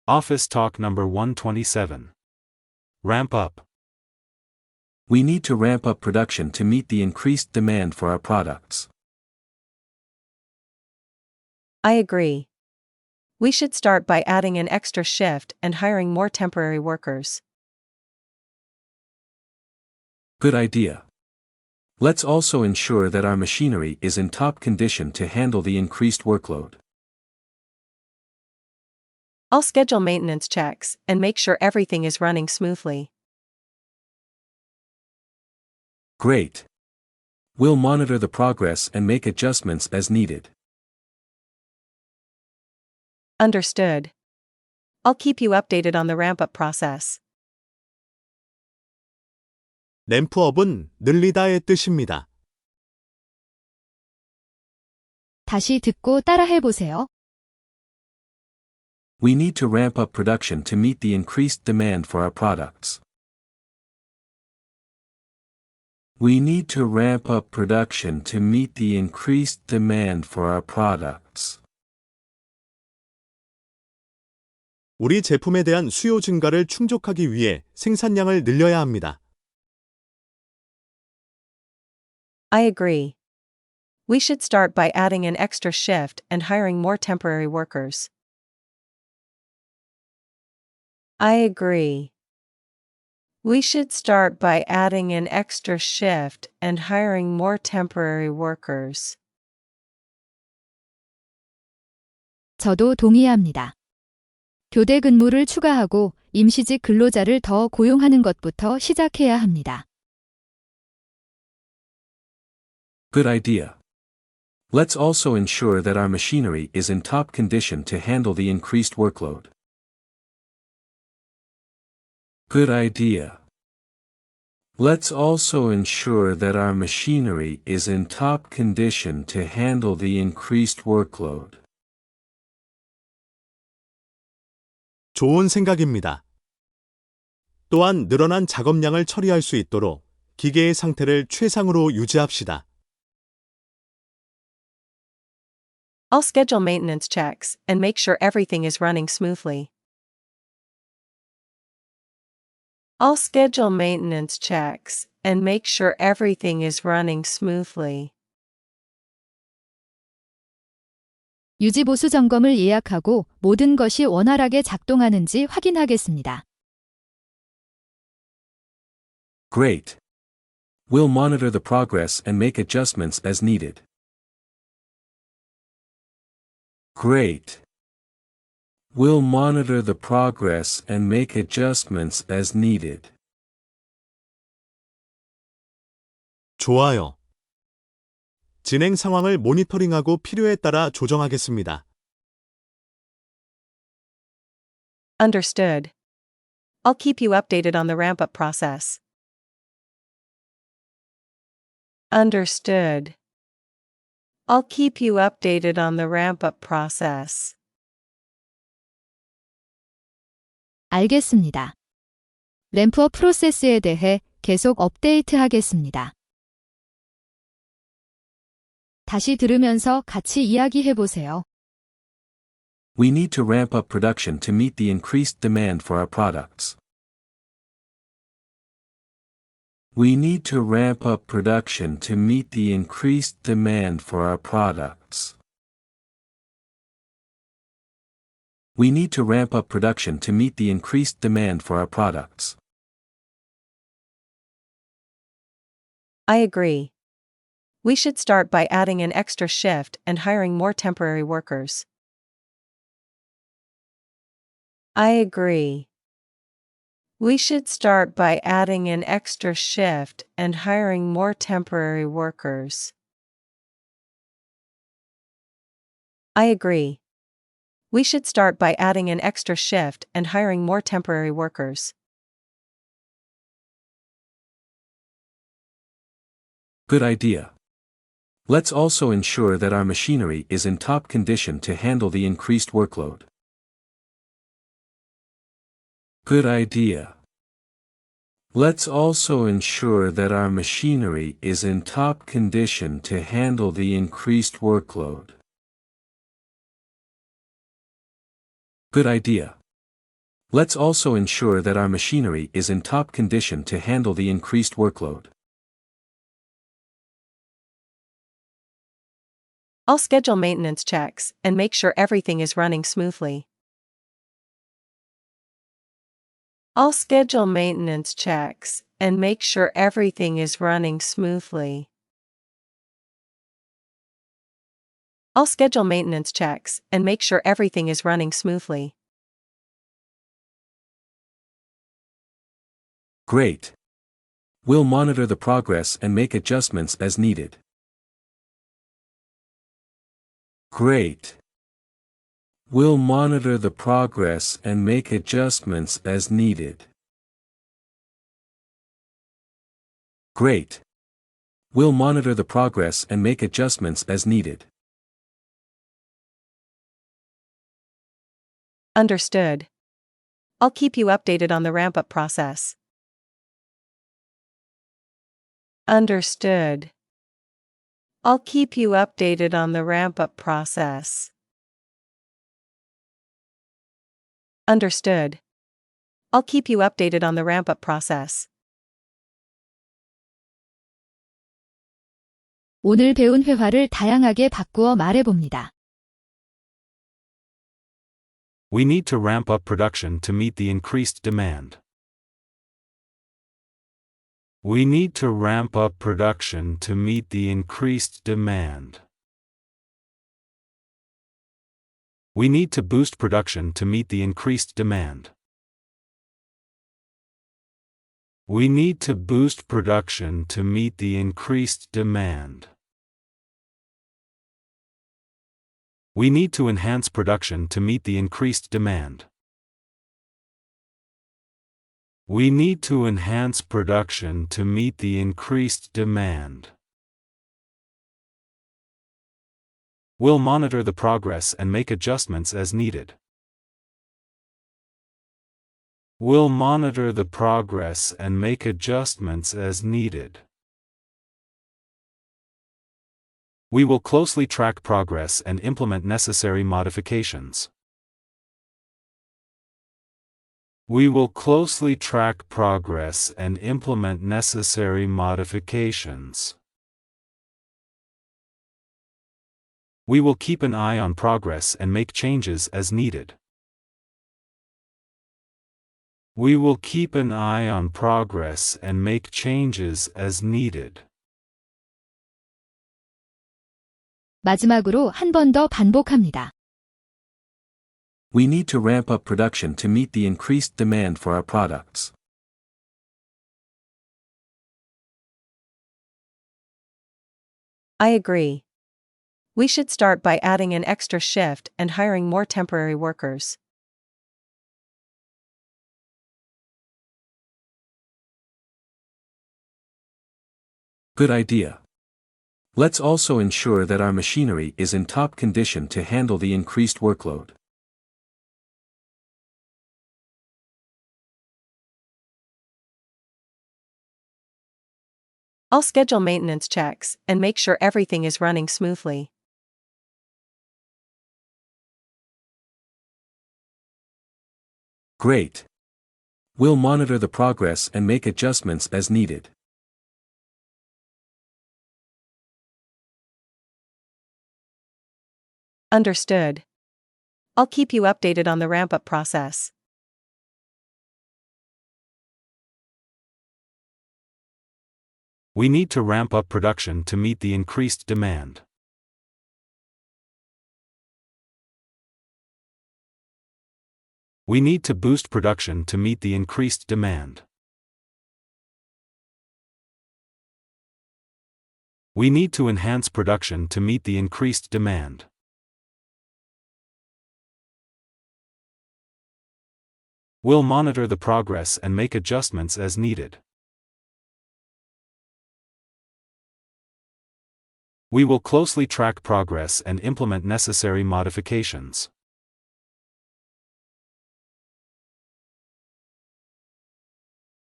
Office Talk number 127. Ramp up. We need to ramp up production to meet the increased demand for our products. I agree. We should start by adding an extra shift and hiring more temporary workers. Good idea. Let's also ensure that our machinery is in top condition to handle the increased workload. I'll schedule maintenance checks and make sure everything is running smoothly. Great. We'll monitor the progress and make adjustments as needed. Understood. I'll keep you updated on the ramp-up process. 램프업은 늘리다의 뜻입니다. 다시 듣고 따라해보세요. We need to ramp up production to meet the increased demand for our products. We need to ramp up production to meet the increased demand for our products. 우리 제품에 대한 수요 증가를 충족하기 위해 생산량을 늘려야 합니다. I agree. We should start by adding an extra shift and hiring more temporary workers. I agree. We should start by adding an extra shift and hiring more temporary workers. 저도 동의합니다. 교대 근무를 추가하고 임시직 근로자를 더 고용하는 것부터 시작해야 합니다. Good idea. Let's also ensure that our machinery is in top condition to handle the increased workload. Good idea. Let's also ensure that our machinery is in top condition to handle the increased workload. 좋은 생각입니다. 또한 늘어난 작업량을 처리할 수 있도록 기계의 상태를 최상으로 유지합시다. I'll schedule maintenance checks and make sure everything is running smoothly. I'll schedule maintenance checks and make sure everything is running smoothly. 유지보수 점검을 예약하고 모든 것이 원활하게 작동하는지 확인하겠습니다. Great. We'll monitor the progress and make adjustments as needed. Great. We'll monitor the progress and make adjustments as needed. 좋아요. 진행 상황을 모니터링하고 필요에 따라 조정하겠습니다. Understood. I'll keep you updated on the ramp-up process. Understood. I'll keep you updated on the ramp-up process. 알겠습니다. 램프업 프로세스에 대해 계속 업데이트하겠습니다. 다시 들으면서 같이 이야기해보세요. We need to ramp up production to meet the increased demand for our products. We need to ramp up production to meet the increased demand for our products. We need to ramp up production to meet the increased demand for our products. I agree. We should start by adding an extra shift and hiring more temporary workers. I agree. We should start by adding an extra shift and hiring more temporary workers. I agree. We should start by adding an extra shift and hiring more temporary workers. Good idea. Let's also ensure that our machinery is in top condition to handle the increased workload. Good idea. Let's also ensure that our machinery is in top condition to handle the increased workload. Good idea. Let's also ensure that our machinery is in top condition to handle the increased workload. I'll schedule maintenance checks and make sure everything is running smoothly. I'll schedule maintenance checks and make sure everything is running smoothly. I'll schedule maintenance checks and make sure everything is running smoothly. Great. We'll monitor the progress and make adjustments as needed. Great. We'll monitor the progress and make adjustments as needed. Great. We'll monitor the progress and make adjustments as needed. Understood. I'll keep you updated on the ramp-up process. Understood. I'll keep you updated on the ramp-up process. Understood. I'll keep you updated on the ramp-up process. 오늘 배운 회화를 다양하게 바꾸어 말해봅니다. We need to ramp up production to meet the increased demand. We need to ramp up production to meet the increased demand. We need to boost production to meet the increased demand. We need to boost production to meet the increased demand. We need to enhance production to meet the increased demand. We need to enhance production to meet the increased demand. We'll monitor the progress and make adjustments as needed. We'll monitor the progress and make adjustments as needed. We will closely track progress and implement necessary modifications. We will closely track progress and implement necessary modifications. We will keep an eye on progress and make changes as needed. We will keep an eye on progress and make changes as needed. 마지막으로 한 번 더 반복합니다. We need to ramp up production to meet the increased demand for our products. I agree. We should start by adding an extra shift and hiring more temporary workers. Good idea. Let's also ensure that our machinery is in top condition to handle the increased workload. I'll schedule maintenance checks and make sure everything is running smoothly. Great. We'll monitor the progress and make adjustments as needed. Understood. I'll keep you updated on the ramp-up process. We need to ramp up production to meet the increased demand. We need to boost production to meet the increased demand. We need to enhance production to meet the increased demand. We'll monitor the progress and make adjustments as needed. We will closely track progress and implement necessary modifications.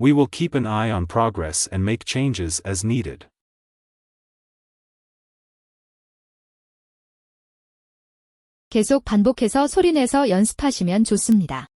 We will keep an eye on progress and make changes as needed. 계속 반복해서 소리내서 연습하시면 좋습니다.